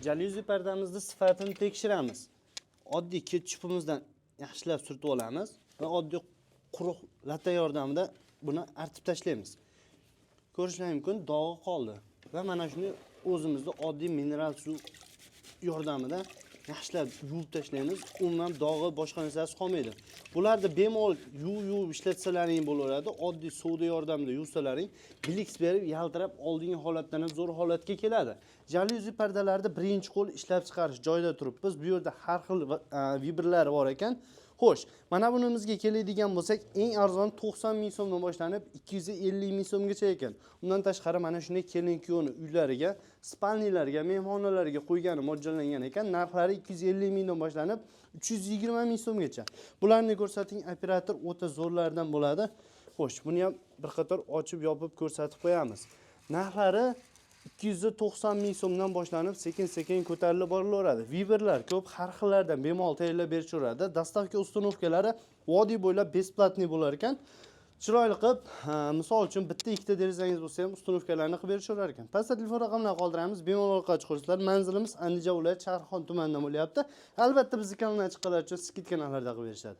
jalyuzi pardamizni sifatini tekshiramiz. Oddiy ketchupimizdan yaxshilab surtib olamiz va oddiy quruq latta yordamida buni artib tashlaymiz. Ko'rishingiz mumkin, dog'i qoldi va mana shuni o'zimizda oddiy mineral suv yordamida yaxshilab yuvib tashlaymiz. Umuman dog'i boshqa narsasi qolmaydi. Bularni bemalol yuvib ishlatsalaring bo'laveradi. Oddiy suvda yordamida yuvsalaring, biliks berib, yaltirab oldingi holatdan ham zo'r holatga keladi. Jalyuzi pardalarni birinchi qo'l ishlab chiqarish joyida turibmiz. Bu yerda har xil vibrlar bor ekan. Xo'sh, mana bunimizga keladigan bo'lsak, eng arzon 90 ming so'mdan boshlanib 250 ming so'mgacha ekan. Undan tashqari mana shunday kelin-kuyovni uylariga, spalnilarga, mehmonlarga qo'ygani mo'ljallangan ekan. Narxlari 250 mingdan boshlanib 320 ming so'mgacha. Bularni ko'rsating, operator o'ta zo'rlardan bo'ladi. Xo'sh, buni ham bir qator ochib yopib ko'rsatib qo'yamiz. Narxlari 290 ming so'mdan boshlanib sekin-sekin ko'tarilib borilaveradi. Vibrlar ko'p, har xillardan bemalol tayyorlab berishadi. Dastavka uстановkalari vodiy bo'ylab besplatniy bo'lar ekan. Chiroyli qilib, misol uchun bitta ikkita derizangiz bo'lsa ham uстановkalarni qilib berishaverar ekan. Pastda telefon raqamlarini qoldiramiz. Bemalol qo'ng'iroq Manzilimiz Andijon viloyati Sharxon tumanidan bo'lyapti. Albatta bizning kanaldan chiqqanlar uchun skidka narxlarda qilib berishadi.